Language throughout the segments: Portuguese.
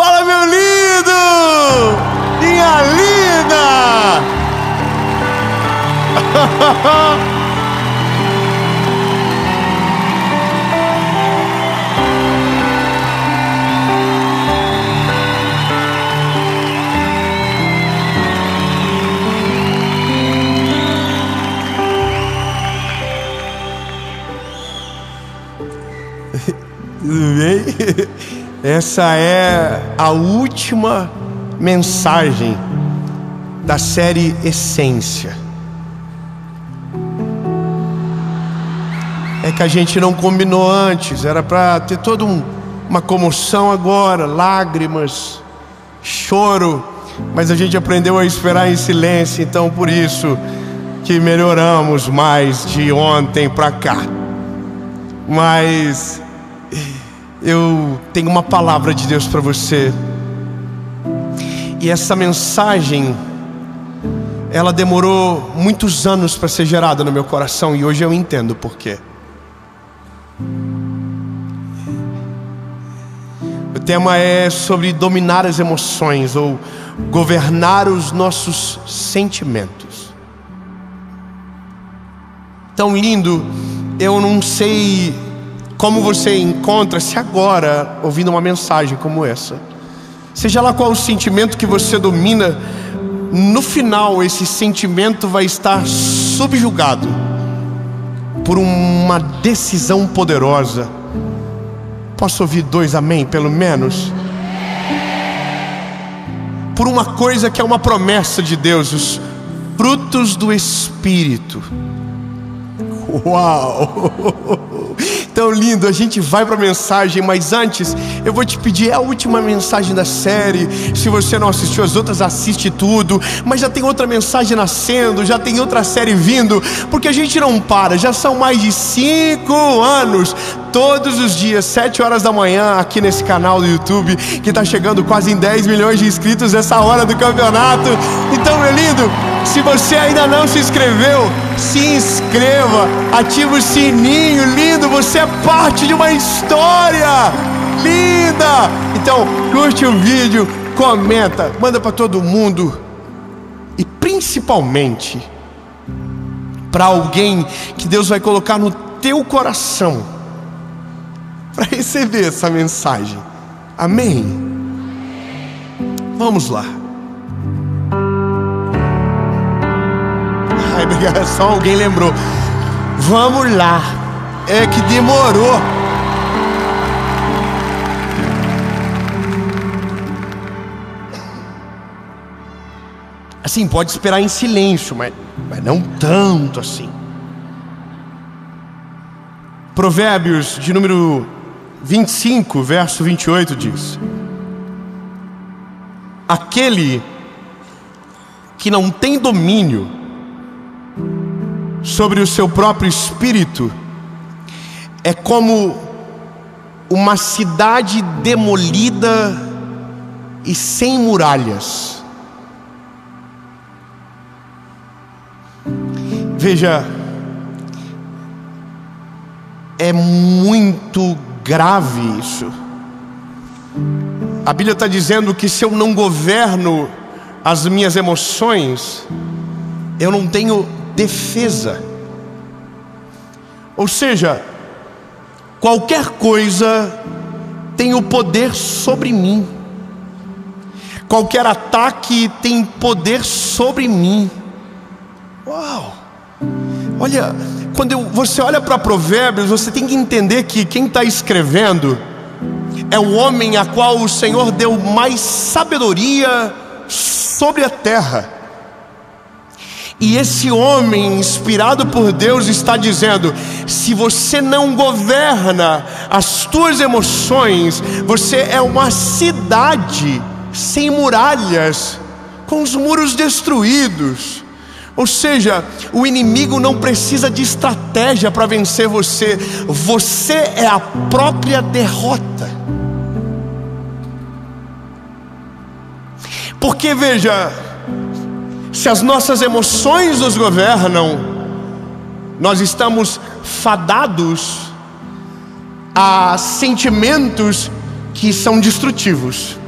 Fala, meu lindo! Minha linda! Tudo bem? Essa é a última mensagem da série Essência. É que a gente não combinou antes, era para ter toda uma comoção agora, lágrimas, choro, mas a gente aprendeu a esperar em silêncio, então por isso que melhoramos mais de ontem para cá. Mas eu tenho uma palavra de Deus para você. E essa mensagem, ela demorou muitos anos para ser gerada no meu coração, e hoje eu entendo por quê. O tema é sobre dominar as emoções, ou governar os nossos sentimentos. Tão lindo. Eu não sei como você encontra-se agora ouvindo uma mensagem como essa. Seja lá qual o sentimento que você domina, no final esse sentimento vai estar subjugado por uma decisão poderosa. Posso ouvir 2 amém pelo menos? Por uma coisa que é uma promessa de Deus, os frutos do Espírito. Uau! Tão lindo. A gente vai para a mensagem, mas antes eu vou te pedir, é a última mensagem da série. Se você não assistiu as outras, assiste tudo. Mas já tem outra mensagem nascendo, já tem outra série vindo, porque a gente não para. Já são mais de 5 anos, todos os dias, 7 horas da manhã, aqui nesse canal do YouTube, que está chegando quase em 10 milhões de inscritos nessa hora do campeonato. Então, meu lindo, se você ainda não se inscreveu, se inscreva, ativa o sininho. Lindo, você é parte de uma história linda. Então, curte o vídeo, comenta, manda para todo mundo, e principalmente para alguém que Deus vai colocar no teu coração para receber essa mensagem. Amém? Vamos lá. Ai, obrigado, só alguém lembrou. Vamos lá. É que demorou. Assim, pode esperar em silêncio, mas não tanto assim. Provérbios de número 25, verso 28 diz: aquele que não tem domínio sobre o seu próprio espírito é como uma cidade demolida e sem muralhas. Veja, é muito grave isso. A Bíblia está dizendo que se eu não governo as minhas emoções, eu não tenho defesa. Ou seja, qualquer coisa tem o poder sobre mim. Qualquer ataque tem poder sobre mim. Uau! Olha, quando você olha para Provérbios, você tem que entender que quem está escrevendo é o homem a qual o Senhor deu mais sabedoria sobre a terra. E esse homem, inspirado por Deus, está dizendo: se você não governa as tuas emoções, você é uma cidade sem muralhas, com os muros destruídos. Ou seja, o inimigo não precisa de estratégia para vencer você. Você é a própria derrota. Porque veja, se as nossas emoções nos governam, nós estamos fadados a sentimentos que são destrutivos.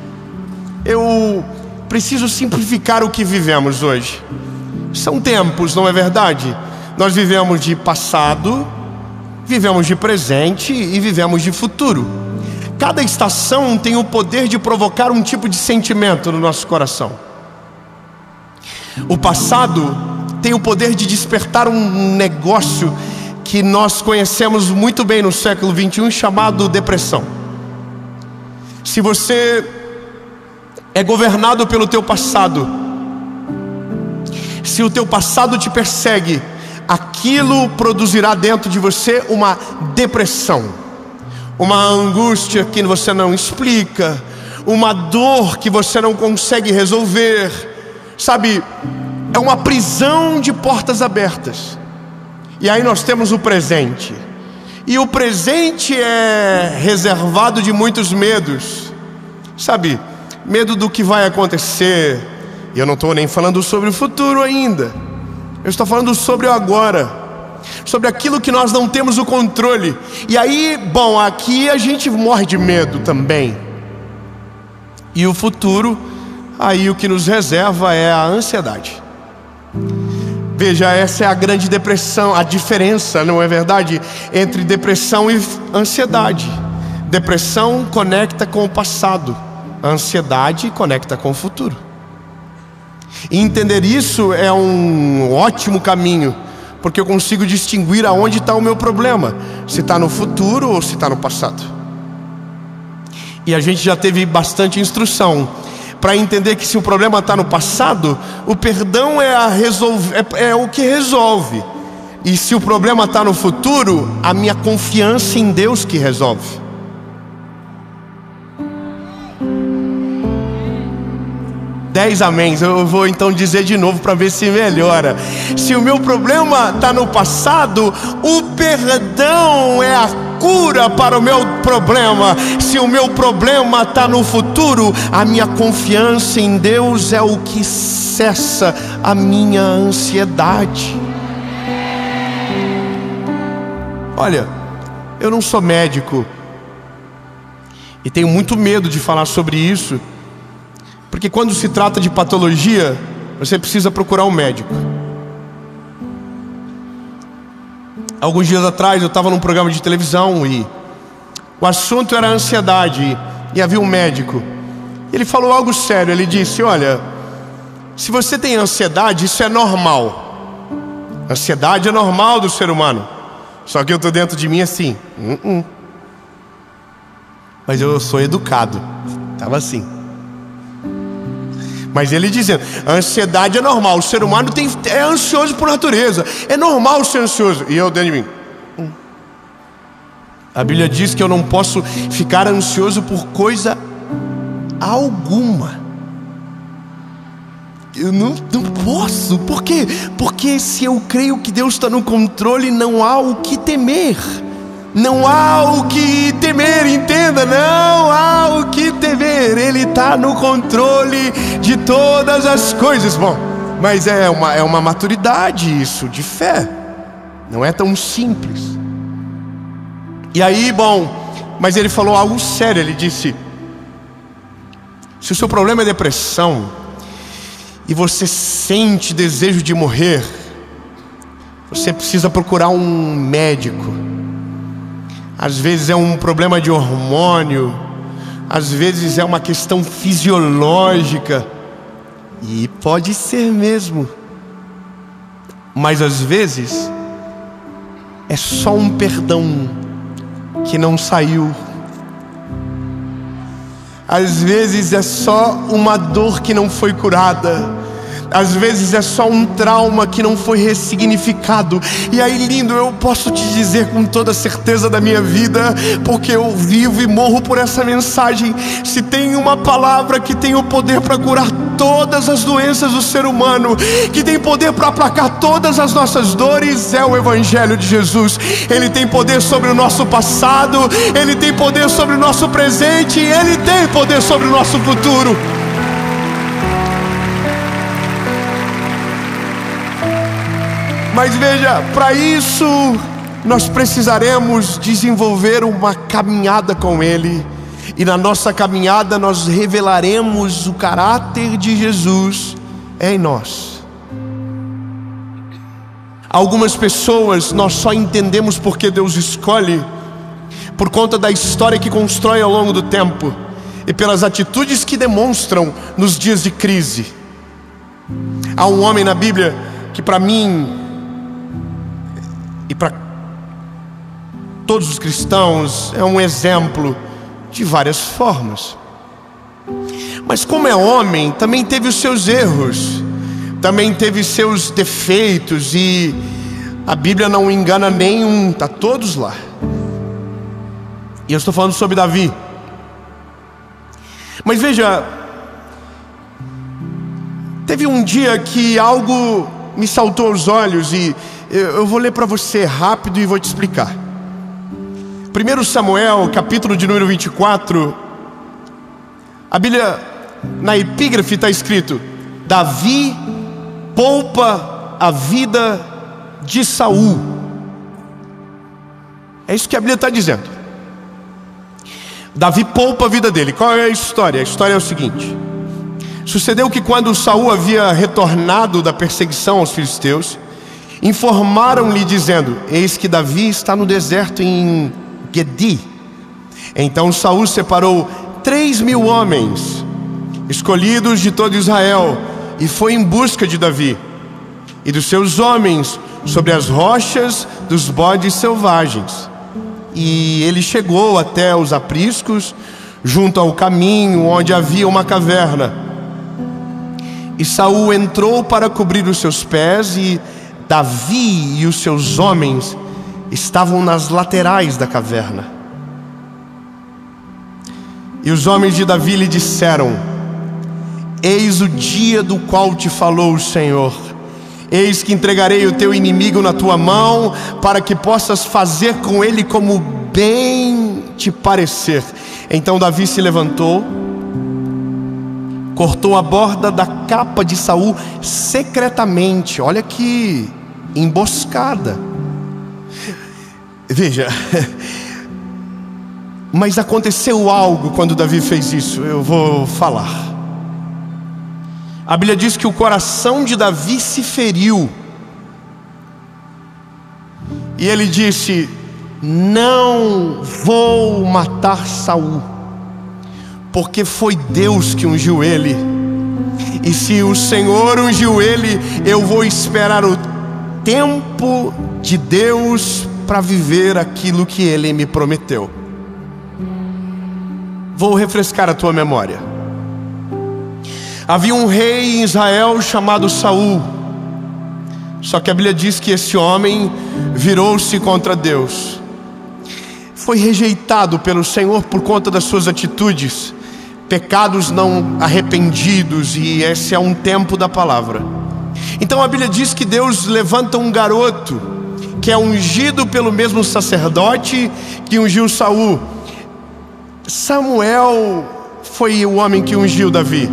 eu preciso simplificar o que vivemos hoje. São tempos, não é verdade? Nós vivemos de passado, vivemos de presente e vivemos de futuro. Cada estação tem o poder de provocar um tipo de sentimento no nosso coração. O passado tem o poder de despertar um negócio que nós conhecemos muito bem no século 21, chamado depressão. Se você é governado pelo teu passado, se o teu passado te persegue, aquilo produzirá dentro de você uma depressão, uma angústia que você não explica, uma dor que você não consegue resolver. Sabe, é uma prisão de portas abertas. E aí nós temos o presente. E o presente é reservado de muitos medos. Sabe, medo do que vai acontecer. E eu não estou nem falando sobre o futuro ainda. Eu estou falando sobre o agora, sobre aquilo que nós não temos o controle. E aí, bom, aqui a gente morre de medo também. E o futuro, aí o que nos reserva é a ansiedade. Veja, essa é a grande depressão, a diferença, não é verdade? Entre depressão e ansiedade. Depressão conecta com o passado, a ansiedade conecta com o futuro. E entender isso é um ótimo caminho, porque eu consigo distinguir aonde está o meu problema, se está no futuro ou se está no passado. E a gente já teve bastante instrução para entender que se o problema está no passado, o perdão é o que resolve. E se o problema está no futuro, a minha confiança em Deus que resolve. Amém. Eu vou então dizer de novo para ver se melhora. Se o meu problema está no passado, o perdão é a cura para o meu problema. Se o meu problema está no futuro, a minha confiança em Deus é o que cessa a minha ansiedade. Olha, eu não sou médico e tenho muito medo de falar sobre isso, porque quando se trata de patologia, você precisa procurar um médico. Alguns dias atrás eu estava num programa de televisão e o assunto era ansiedade. E havia um médico. Ele falou algo sério. Ele disse: olha, se você tem ansiedade, isso é normal. Ansiedade é normal do ser humano. Só que eu estou dentro de mim assim. Mas eu sou educado. Estava assim. Mas ele dizendo, a ansiedade é normal. O ser humano é ansioso por natureza. É normal ser ansioso. E eu dentro de mim. A Bíblia diz que eu não posso ficar ansioso por coisa alguma. Eu não posso. Por quê? Porque se eu creio que Deus está no controle, não há o que temer. Não há o que temer, entenda, não há o que temer. Ele está no controle de todas as coisas. Bom, mas é uma maturidade isso, de fé. Não é tão simples. E aí, bom, mas ele falou algo sério. Ele disse: se o seu problema é depressão e você sente desejo de morrer, você precisa procurar um médico. Às vezes é um problema de hormônio, às vezes é uma questão fisiológica, e pode ser mesmo, mas às vezes é só um perdão que não saiu. Às vezes é só uma dor que não foi curada. Às vezes é só um trauma que não foi ressignificado. E aí, lindo, eu posso te dizer com toda certeza da minha vida, porque eu vivo e morro por essa mensagem: se tem uma palavra que tem o poder para curar todas as doenças do ser humano, que tem poder para aplacar todas as nossas dores, é o Evangelho de Jesus. Ele tem poder sobre o nosso passado, Ele tem poder sobre o nosso presente, e Ele tem poder sobre o nosso futuro. Mas veja, para isso nós precisaremos desenvolver uma caminhada com Ele. e na nossa caminhada nós revelaremos o caráter de Jesus em nós. Algumas pessoas nós só entendemos porque Deus escolhe por conta da história que constrói ao longo do tempo e pelas atitudes que demonstram nos dias de crise. Há um homem na Bíblia que para mim e para todos os cristãos é um exemplo de várias formas. Mas como é homem, também teve os seus erros, também teve seus defeitos, e a Bíblia não engana nenhum, está todos lá. E eu estou falando sobre Davi. Mas veja, teve um dia que algo me saltou aos olhos, e eu vou ler para você rápido e vou te explicar. 1 Samuel, capítulo de número 24, a Bíblia, na epígrafe está escrito: Davi poupa a vida de Saul. É isso que a Bíblia está dizendo. Davi poupa a vida dele. Qual é a história? A história é o seguinte: sucedeu que quando Saul havia retornado da perseguição aos filisteus, informaram-lhe dizendo: eis que Davi está no deserto em Gedi. Então Saul separou 3.000 homens escolhidos de todo Israel e foi em busca de Davi e dos seus homens sobre as rochas dos bodes selvagens. E ele chegou até os apriscos, junto ao caminho onde havia uma caverna. E Saul entrou para cobrir os seus pés, e Davi e os seus homens estavam nas laterais da caverna. E os homens de Davi lhe disseram: eis o dia do qual te falou o Senhor. Eis que entregarei o teu inimigo na tua mão, para que possas fazer com ele como bem te parecer. Então Davi se levantou, cortou a borda da capa de Saul secretamente. Olha que emboscada. Veja, mas aconteceu algo quando Davi fez isso. Eu vou falar. A Bíblia diz que o coração de Davi se feriu, e ele disse: não vou matar Saul, porque foi Deus que ungiu ele, e se o Senhor ungiu ele, eu vou esperar o tempo de Deus para viver aquilo que ele me prometeu. Vou refrescar a tua memória. Havia um rei em Israel chamado Saul. Só que a Bíblia diz que esse homem virou-se contra Deus. Foi rejeitado pelo Senhor por conta das suas atitudes, pecados não arrependidos, e esse é um tempo da palavra. Então a Bíblia diz que Deus levanta um garoto que é ungido pelo mesmo sacerdote que ungiu Saul. Samuel foi o homem que ungiu Davi.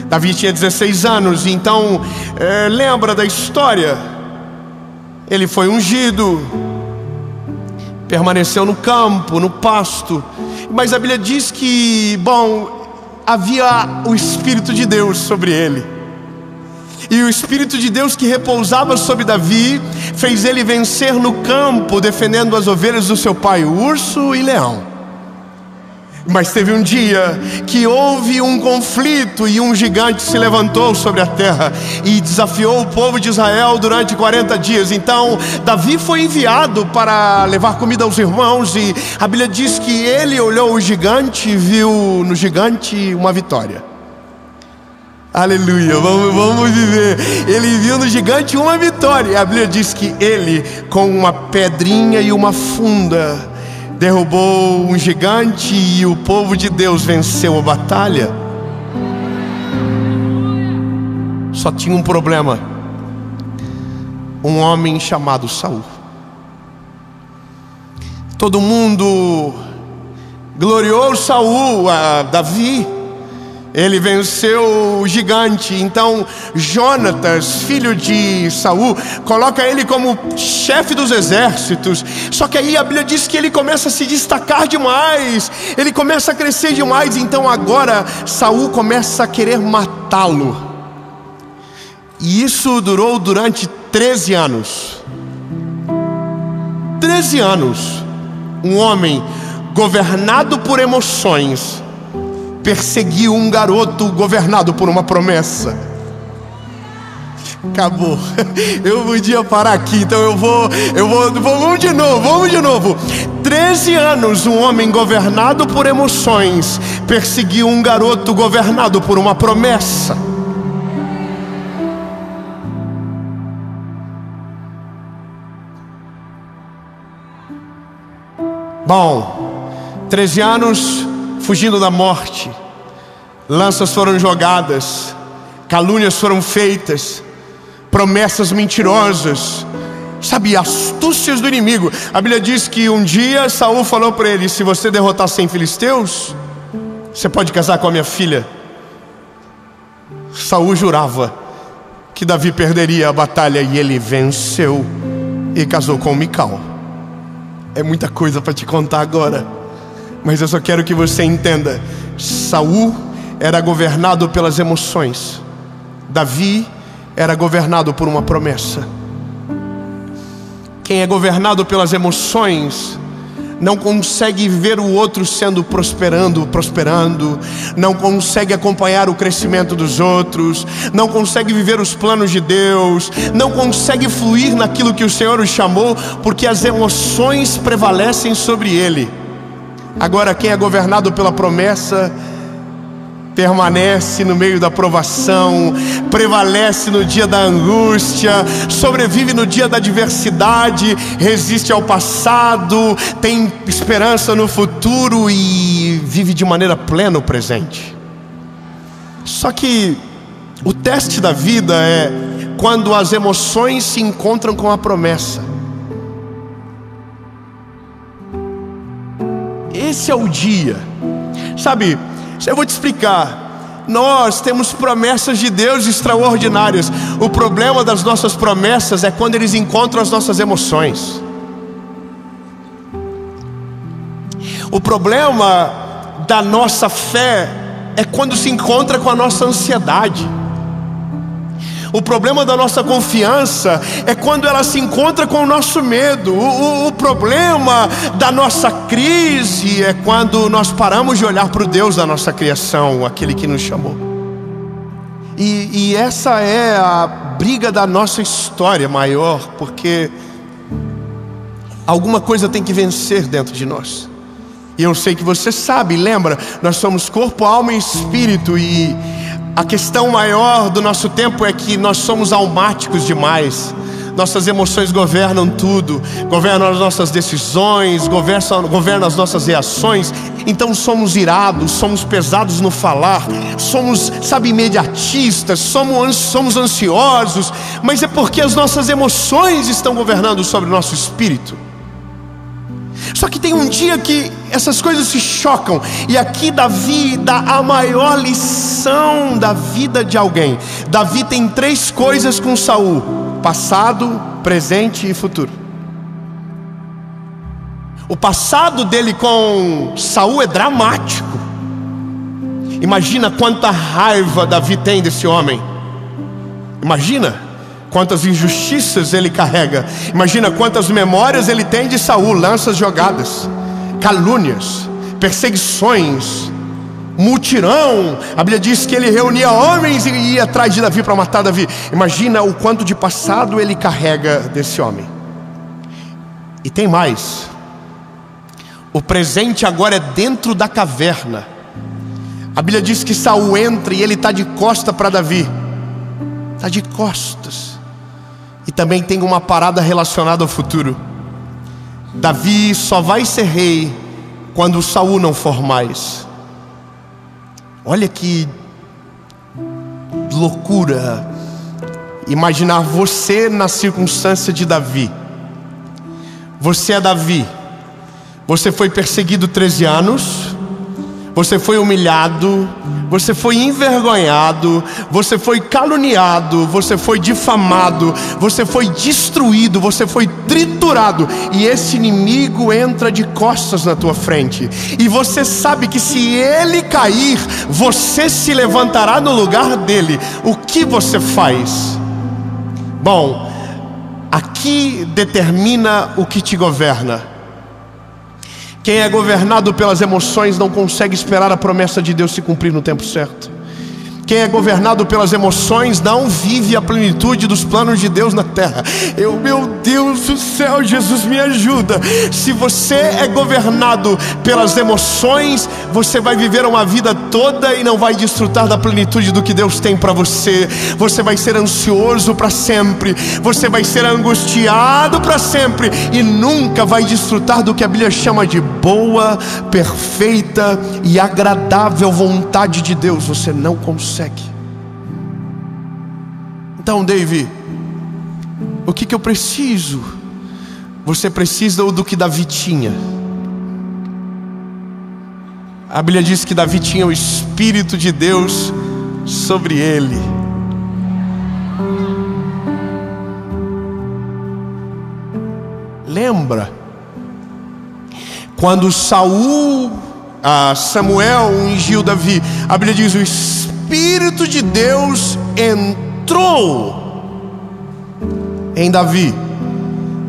Davi tinha 16 anos, então lembra da história. Ele foi ungido, permaneceu no campo, no pasto. Mas a Bíblia diz que, havia o Espírito de Deus sobre ele. E o Espírito de Deus que repousava sobre Davi fez ele vencer no campo, defendendo as ovelhas do seu pai, o urso e leão. Mas teve um dia que houve um conflito, e um gigante se levantou sobre a terra e desafiou o povo de Israel durante 40 dias. Então Davi foi enviado para levar comida aos irmãos, e a Bíblia diz que ele olhou o gigante e viu no gigante uma vitória. Aleluia, vamos viver. Ele viu no gigante uma vitória, e a Bíblia diz que ele, com uma pedrinha e uma funda, derrubou um gigante, e o povo de Deus venceu a batalha. Só tinha um problema: um homem chamado Saul. Todo mundo gloriou Saul, a Davi, Ele venceu o gigante. Então Jonatas, filho de Saul, coloca ele como chefe dos exércitos. Só que aí a Bíblia diz que ele começa a se destacar demais, ele começa a crescer demais. Então agora Saul começa a querer matá-lo. E isso durou durante 13 anos. 13 anos. Um homem governado por emoções perseguiu um garoto governado por uma promessa. Acabou. Eu podia parar aqui, então vamos de novo. 13 anos um homem governado por emoções perseguiu um garoto governado por uma promessa. Bom, 13 anos fugindo da morte, lanças foram jogadas, calúnias foram feitas, promessas mentirosas, sabe, astúcias do inimigo. A Bíblia diz que um dia Saul falou para ele: se você derrotar 100 filisteus, você pode casar com a minha filha. Saul jurava que Davi perderia a batalha, e ele venceu e casou com Mical. É muita coisa para te contar agora, mas eu só quero que você entenda. Saul era governado pelas emoções, Davi era governado por uma promessa. Quem é governado pelas emoções não consegue ver o outro prosperando, não consegue acompanhar o crescimento dos outros, não consegue viver os planos de Deus, não consegue fluir naquilo que o Senhor o chamou, porque as emoções prevalecem sobre ele. Agora, quem é governado pela promessa permanece no meio da provação, prevalece no dia da angústia, sobrevive no dia da adversidade, resiste ao passado, tem esperança no futuro e vive de maneira plena o presente. Só que o teste da vida é quando as emoções se encontram com a promessa. Esse é o dia, sabe? Eu vou te explicar. Nós temos promessas de Deus extraordinárias. O problema das nossas promessas é quando eles encontram as nossas emoções. O problema da nossa fé é quando se encontra com a nossa ansiedade. O problema da nossa confiança é quando ela se encontra com o nosso medo. O problema da nossa crise é quando nós paramos de olhar para o Deus da nossa criação, aquele que nos chamou. E essa é a briga da nossa história maior, porque alguma coisa tem que vencer dentro de nós. E eu sei que você sabe, lembra? Nós somos corpo, alma e espírito, e a questão maior do nosso tempo é que nós somos almáticos demais. Nossas emoções governam tudo, governam as nossas decisões, governam as nossas reações. Então somos irados, somos pesados no falar, somos, sabe, imediatistas, somos ansiosos. Mas é porque as nossas emoções estão governando sobre o nosso espírito. Só que tem um dia que essas coisas se chocam, e aqui Davi dá a maior lição da vida de alguém. Davi tem 3 coisas com Saul: passado, presente e futuro. O passado dele com Saul é dramático. Imagina quanta raiva Davi tem desse homem. Imagina quantas injustiças ele carrega. Imagina quantas memórias ele tem de Saul: lanças jogadas, calúnias, perseguições, mutirão. A Bíblia diz que ele reunia homens e ia atrás de Davi para matar Davi. Imagina o quanto de passado ele carrega desse homem. E tem mais. O presente agora é dentro da caverna. A Bíblia diz que Saul entra e ele está de costa para Davi. Está de costas. E também tem uma parada relacionada ao futuro. Davi só vai ser rei quando Saul não for mais. Olha que loucura imaginar você na circunstância de Davi. Você é Davi. Você foi perseguido 13 anos. você foi humilhado, você foi envergonhado, você foi caluniado, você foi difamado, você foi destruído, você foi triturado, e esse inimigo entra de costas na tua frente, e você sabe que se ele cair, você se levantará no lugar dele. O que você faz? Bom, aqui determina o que te governa. Quem é governado pelas emoções não consegue esperar a promessa de Deus se cumprir no tempo certo. Quem é governado pelas emoções não vive a plenitude dos planos de Deus na terra. Meu Deus do céu, Jesus me ajuda. Se você é governado pelas emoções, você vai viver uma vida toda e não vai desfrutar da plenitude do que Deus tem para você. Você vai ser ansioso para sempre, você vai ser angustiado para sempre, e nunca vai desfrutar do que a Bíblia chama de boa, perfeita e agradável vontade de Deus. Você não consegue. Então, Davi, o que eu preciso? Você precisa do que Davi tinha. A Bíblia diz que Davi tinha o Espírito de Deus sobre ele. Lembra quando Samuel ungiu Davi? A Bíblia diz: o Espírito de Deus entrou em Davi.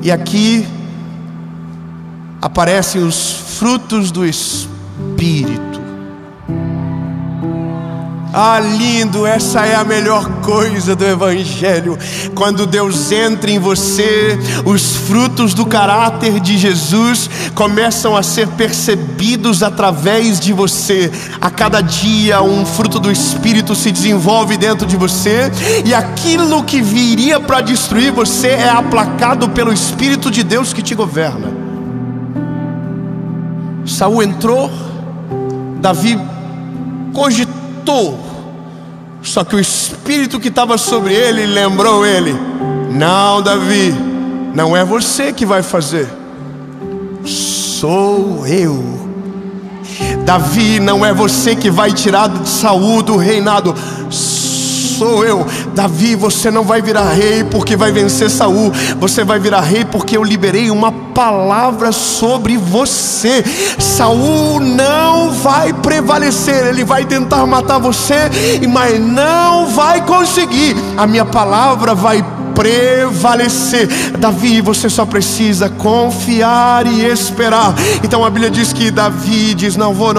E aqui aparecem os frutos do Espírito. Ah, lindo, essa é a melhor coisa do Evangelho. Quando Deus entra em você, os frutos do caráter de Jesus começam a ser percebidos através de você. A cada dia um fruto do Espírito se desenvolve dentro de você, e aquilo que viria para destruir você é aplacado pelo Espírito de Deus que te governa. Saul entrou, Davi cogitou, só que o Espírito que estava sobre ele lembrou ele: não, Davi, não é você que vai fazer, sou eu. Davi, não é você que vai tirar Saul do reinado, sou eu. Davi, você não vai virar rei porque vai vencer Saul. Você vai virar rei porque eu liberei uma palavra sobre você. Saul não vai prevalecer. Ele vai tentar matar você, mas não vai conseguir. A minha palavra vai prevalecer. Davi, você só precisa confiar e esperar. Então a Bíblia diz que Davi diz: não vou.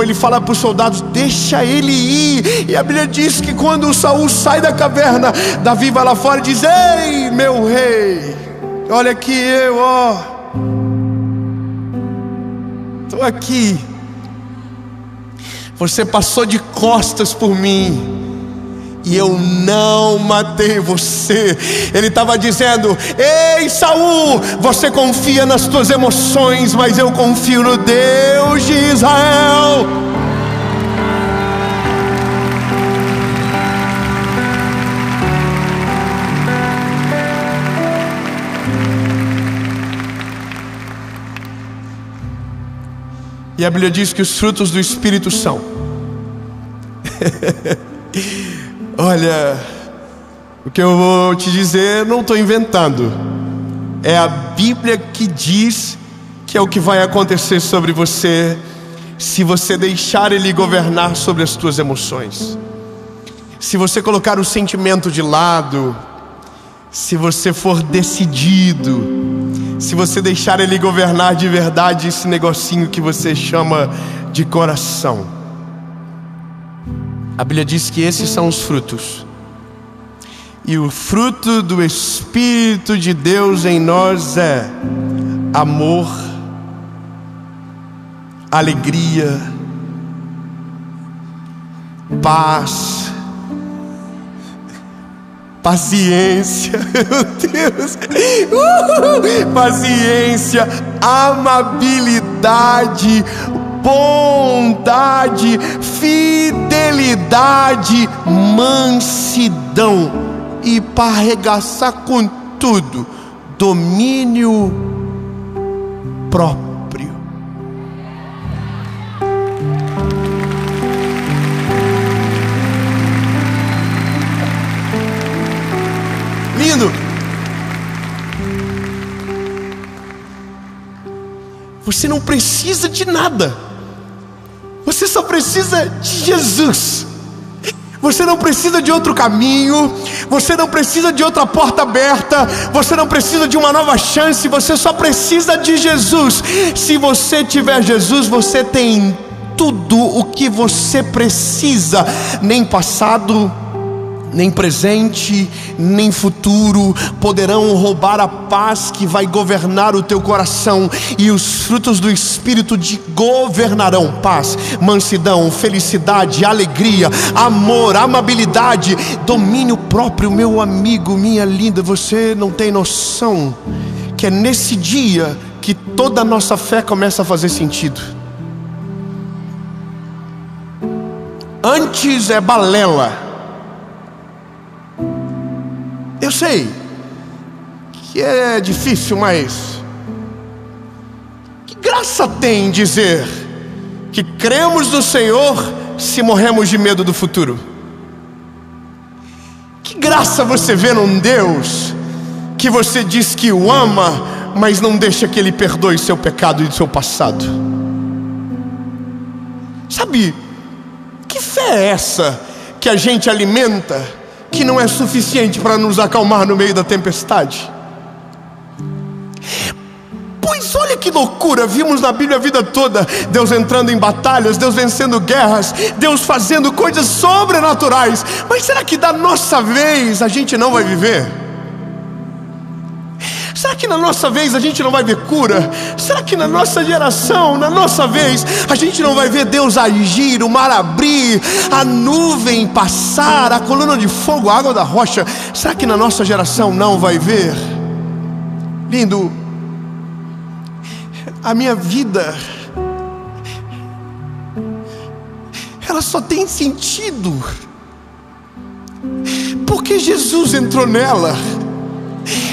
Ele fala para os soldados: deixa ele ir. E a Bíblia diz que quando Saul sai da caverna, Davi vai lá fora e diz: ei, meu rei, olha aqui eu, estou aqui. Você passou de costas por mim e eu não matei você. Ele estava dizendo: ei, Saul, você confia nas tuas emoções, mas eu confio no Deus de Israel. E a Bíblia diz que os frutos do Espírito são olha, o que eu vou te dizer, não estou inventando. É a Bíblia que diz que é o que vai acontecer sobre você, se você deixar Ele governar sobre as tuas emoções. Se você colocar o sentimento de lado, se você for decidido, se você deixar Ele governar de verdade esse negocinho que você chama de coração. A Bíblia diz que esses são os frutos. E o fruto do Espírito de Deus em nós é amor, alegria, paz, paciência, meu Deus, paciência, amabilidade, bondade, fidelidade, mansidão, e para arregaçar com tudo, domínio próprio. Você não precisa de nada. Você só precisa de Jesus. Você não precisa de outro caminho. Você não precisa de outra porta aberta. Você não precisa de uma nova chance. Você só precisa de Jesus. Se você tiver Jesus, você tem tudo o que você precisa. Nem passado, nem presente, nem futuro poderão roubar a paz que vai governar o teu coração. E os frutos do Espírito te governarão: paz, mansidão, felicidade, alegria, amor, amabilidade, domínio próprio. Meu amigo, minha linda, você não tem noção que é nesse dia que toda a nossa fé começa a fazer sentido. Antes é balela. Eu sei que é difícil, mas que graça tem dizer que cremos no Senhor se morremos de medo do futuro? Que graça você vê num Deus que você diz que o ama, mas não deixa que Ele perdoe seu pecado e seu passado? Sabe, que fé é essa que a gente alimenta, que não é suficiente para nos acalmar no meio da tempestade? Pois olha que loucura, vimos na Bíblia a vida toda Deus entrando em batalhas, Deus vencendo guerras, Deus fazendo coisas sobrenaturais. Mas será que da nossa vez a gente não vai viver? Será que na nossa vez a gente não vai ver cura? Será que na nossa geração, na nossa vez, a gente não vai ver Deus agir, o mar abrir, a nuvem passar, a coluna de fogo, a água da rocha? Será que na nossa geração não vai ver? Lindo, a minha vida, ela só tem sentido porque Jesus entrou nela.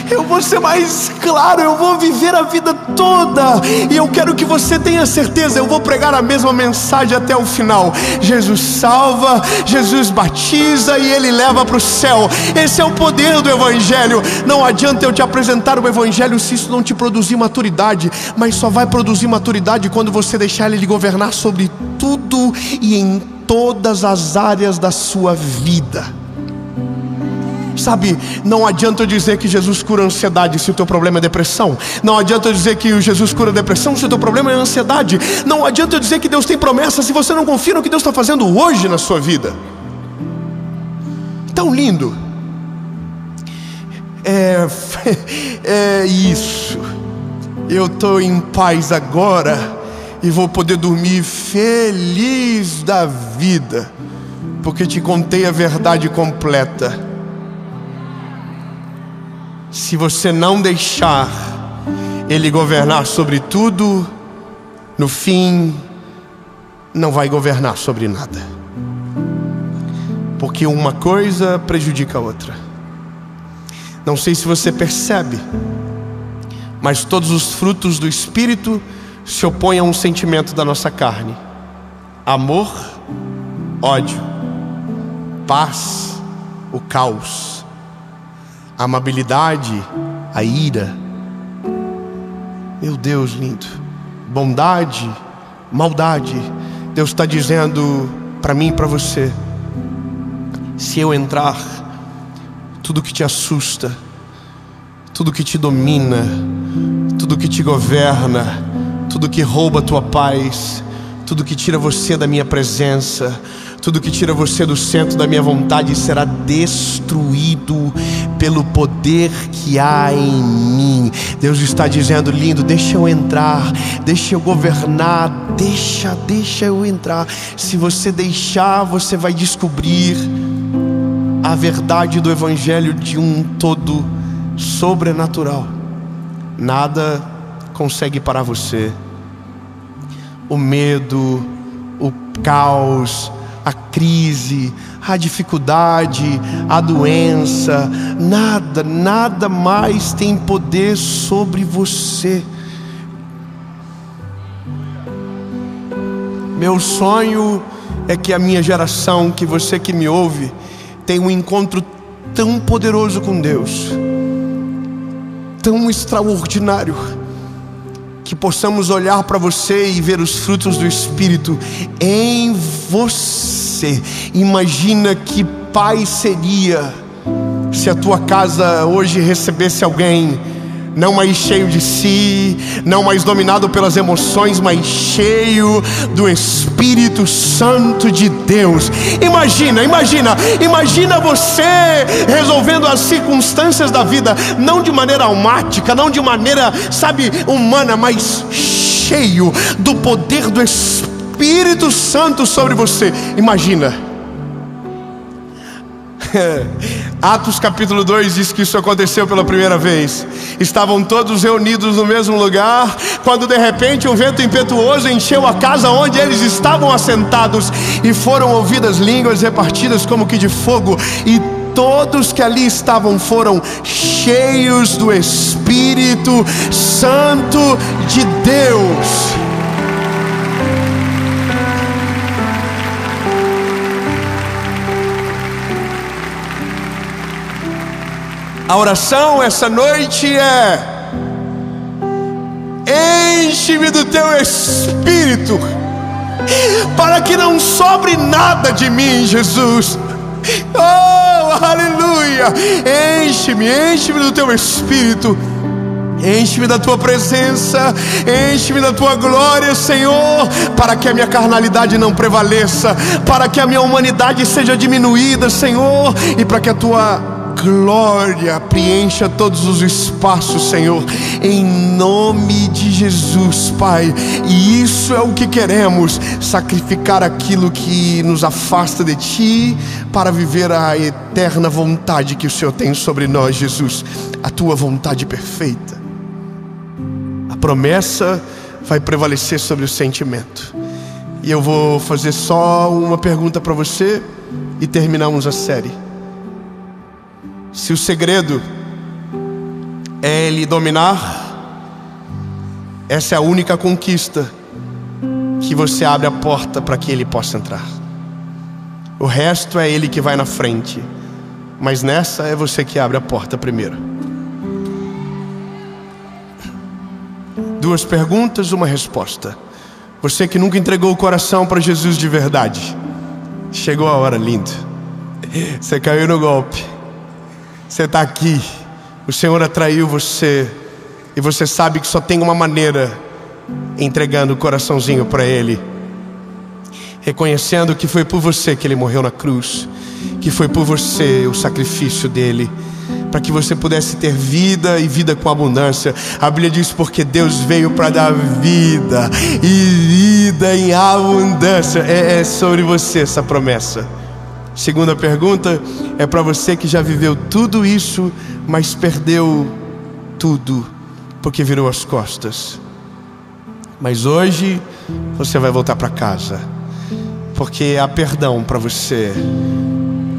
Eu vou ser mais claro, eu vou viver a vida toda, e eu quero que você tenha certeza, eu vou pregar a mesma mensagem até o final. Jesus salva, Jesus batiza e Ele leva para o céu. Esse é o poder do Evangelho. Não adianta eu te apresentar o Evangelho se isso não te produzir maturidade, mas só vai produzir maturidade quando você deixar Ele governar sobre tudo e em todas as áreas da sua vida. Sabe, não adianta eu dizer que Jesus cura a ansiedade se o teu problema é depressão. Não adianta eu dizer que Jesus cura a depressão se o teu problema é ansiedade. Não adianta eu dizer que Deus tem promessa se você não confia no que Deus está fazendo hoje na sua vida. Tão lindo. É isso. Eu estou em paz agora e vou poder dormir feliz da vida, porque te contei a verdade completa. Se você não deixar Ele governar sobre tudo, no fim não vai governar sobre nada, porque uma coisa prejudica a outra. Não sei se você percebe, mas todos os frutos do Espírito se opõem a um sentimento da nossa carne: amor, ódio, paz, o caos, amabilidade, a ira. Meu Deus lindo, bondade, maldade. Deus está dizendo para mim e para você: se eu entrar, tudo que te assusta, tudo que te domina, tudo que te governa, tudo que rouba a tua paz, tudo que tira você da minha presença, tudo que tira você do centro da minha vontade, será destruído pelo poder que há em mim. Deus está dizendo: lindo, deixa eu entrar, deixa eu governar, deixa eu entrar. Se você deixar, você vai descobrir a verdade do Evangelho de um todo sobrenatural. Nada consegue parar você. O medo, o caos, a crise, a dificuldade, a doença, nada mais tem poder sobre você. Meu sonho é que a minha geração, que você que me ouve, tenha um encontro tão poderoso com Deus, tão extraordinário, que possamos olhar para você e ver os frutos do Espírito em você. Imagina que pai seria se a tua casa hoje recebesse alguém não mais cheio de si, não mais dominado pelas emoções, mas cheio do Espírito Santo de Deus. Imagina você resolvendo as circunstâncias da vida, não de maneira almática, não de maneira, humana, mas cheio do poder do Espírito Santo sobre você. Imagina. Atos capítulo 2 diz que isso aconteceu pela primeira vez. Estavam todos reunidos no mesmo lugar, quando de repente um vento impetuoso encheu a casa onde eles estavam assentados, e foram ouvidas línguas repartidas como que de fogo, e todos que ali estavam foram cheios do Espírito Santo de Deus. A oração essa noite é: enche-me do teu Espírito, para que não sobre nada de mim, Jesus. Oh, aleluia! Enche-me do teu Espírito, enche-me da tua presença, enche-me da tua glória, Senhor, para que a minha carnalidade não prevaleça, para que a minha humanidade seja diminuída, Senhor, e para que a tua glória preencha todos os espaços, Senhor, em nome de Jesus, Pai. E isso é o que queremos: sacrificar aquilo que nos afasta de Ti, para viver a eterna vontade que o Senhor tem sobre nós, Jesus, a Tua vontade perfeita. A promessa vai prevalecer sobre o sentimento. E eu vou fazer só uma pergunta para você e terminamos a série. Se o segredo é Ele dominar, essa é a única conquista que você abre a porta para que Ele possa entrar. O resto é Ele que vai na frente, mas nessa é você que abre a porta primeiro. 2 perguntas, 1 resposta. Você que nunca entregou o coração para Jesus de verdade, chegou a hora, lindo. Você caiu no golpe. Você está aqui, o Senhor atraiu você, e você sabe que só tem uma maneira: entregando o coraçãozinho para Ele, reconhecendo que foi por você que Ele morreu na cruz, que foi por você o sacrifício dele, para que você pudesse ter vida e vida com abundância. A Bíblia diz: porque Deus veio para dar vida e vida em abundância. É sobre você essa promessa. 2ª pergunta é para você que já viveu tudo isso, mas perdeu tudo porque virou as costas. Mas hoje você vai voltar para casa, porque há perdão para você,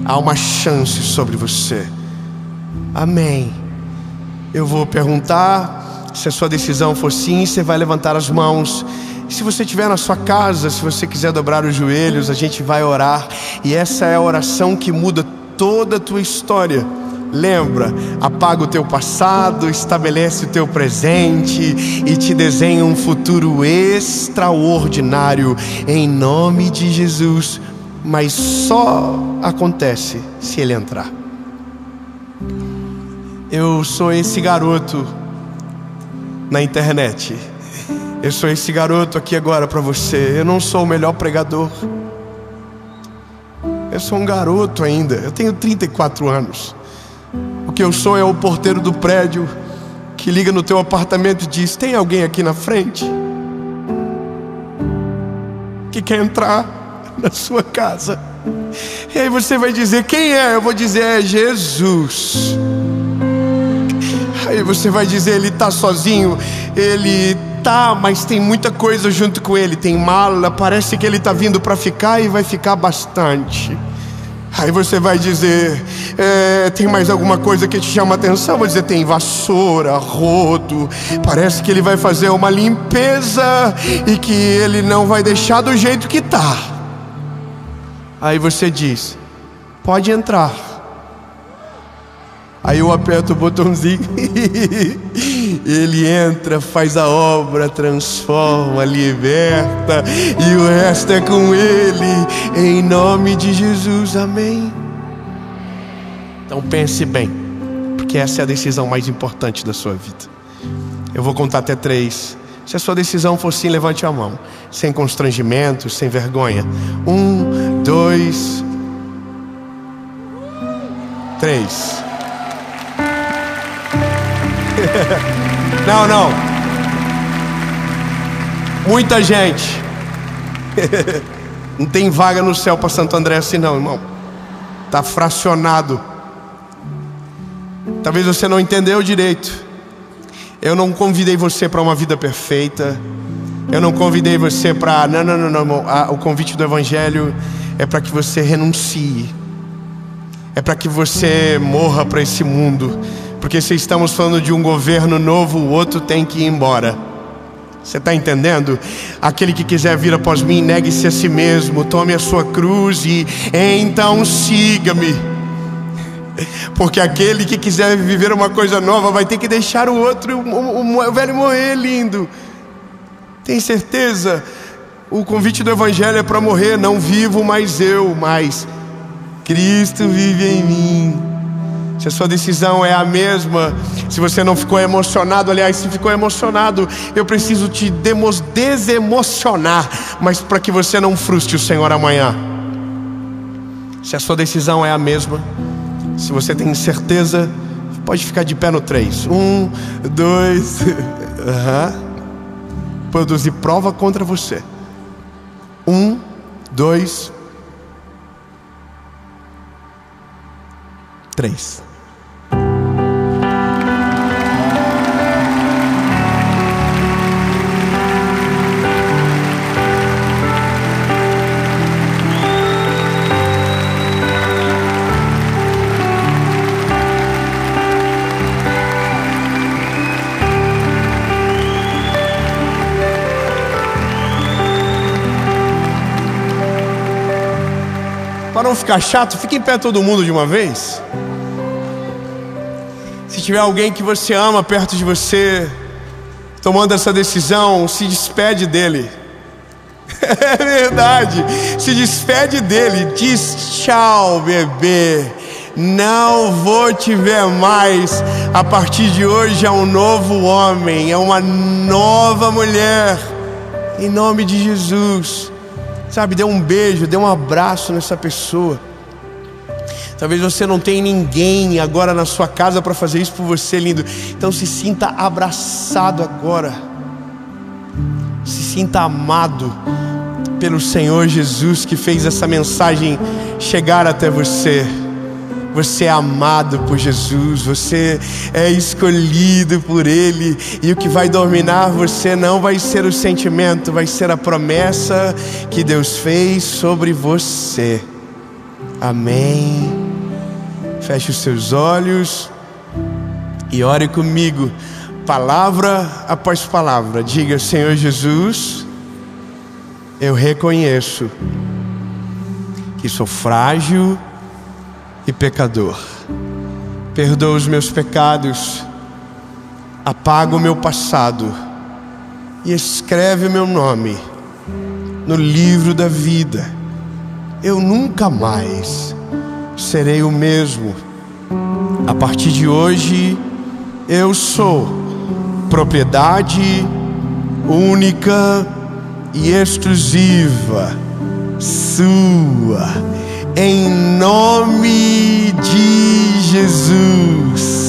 há uma chance sobre você. Amém. Eu vou perguntar, se a sua decisão for sim, você vai levantar as mãos. Se você estiver na sua casa, se você quiser dobrar os joelhos, a gente vai orar. E essa é a oração que muda toda a tua história. Lembra, apaga o teu passado, estabelece o teu presente e te desenha um futuro extraordinário, em nome de Jesus. Mas só acontece se Ele entrar. Eu sou esse garoto na internet. Eu sou esse garoto aqui agora para você. Eu não sou o melhor pregador. Eu sou um garoto ainda. Eu tenho 34 anos. O que eu sou é o porteiro do prédio que liga no teu apartamento e diz: tem alguém aqui na frente que quer entrar na sua casa? E aí você vai dizer: quem é? Eu vou dizer: é Jesus. Aí você vai dizer: ele está sozinho? Ele tá, mas tem muita coisa junto com ele. Tem mala, parece que ele está vindo para ficar e vai ficar bastante. Aí você vai dizer: tem mais alguma coisa que te chama a atenção? Eu vou dizer: tem vassoura, rodo, parece que ele vai fazer uma limpeza e que ele não vai deixar do jeito que tá. Aí você diz: pode entrar. Aí eu aperto o botãozinho Ele entra, faz a obra, transforma, liberta, e o resto é com Ele, em nome de Jesus, amém. Então pense bem, porque essa é a decisão mais importante da sua vida. Eu vou contar até 3. Se a sua decisão for sim, levante a mão, sem constrangimento, sem vergonha. 1, 2, 3. Não. Muita gente. Não tem vaga no céu para Santo André assim não, irmão. Está fracionado. Talvez você não entendeu direito. Eu não convidei você para uma vida perfeita. Eu não convidei você para... Não, irmão. O convite do Evangelho é para que você renuncie. É para que você morra para esse mundo. Porque se estamos falando de um governo novo, o outro tem que ir embora. Você está entendendo? Aquele que quiser vir após mim, negue-se a si mesmo, tome a sua cruz e então siga-me. Porque aquele que quiser viver uma coisa nova vai ter que deixar o outro, o velho morrer, lindo. Tem certeza? O convite do Evangelho é para morrer. Não vivo mais eu, mas Cristo vive em mim. Se a sua decisão é a mesma, se você não ficou emocionado, aliás, se ficou emocionado, eu preciso te desemocionar, mas para que você não frustre o Senhor amanhã. Se a sua decisão é a mesma, se você tem certeza, pode ficar de pé no 3. 1, 2, produzir prova contra você. 1, 2, 3. Para não ficar chato, fique em pé todo mundo de uma vez. Se tiver alguém que você ama perto de você, tomando essa decisão, se despede dele. É verdade, se despede dele. Diz tchau, bebê. Não vou te ver mais. A partir de hoje é um novo homem, é uma nova mulher. Em nome de Jesus. Sabe, dê um beijo, dê um abraço nessa pessoa. Talvez você não tenha ninguém agora na sua casa para fazer isso por você, lindo. Então se sinta abraçado agora. Se sinta amado pelo Senhor Jesus, que fez essa mensagem chegar até você. Você é amado por Jesus, você é escolhido por Ele. E o que vai dominar você não vai ser o sentimento, vai ser a promessa que Deus fez sobre você. Amém. Feche os seus olhos e ore comigo, palavra após palavra. Diga: Senhor Jesus, eu reconheço que sou frágil e pecador. Perdoa os meus pecados, apaga o meu passado e escreve o meu nome no livro da vida. Eu nunca mais serei o mesmo. A partir de hoje eu sou propriedade única e exclusiva sua, em nome de Jesus.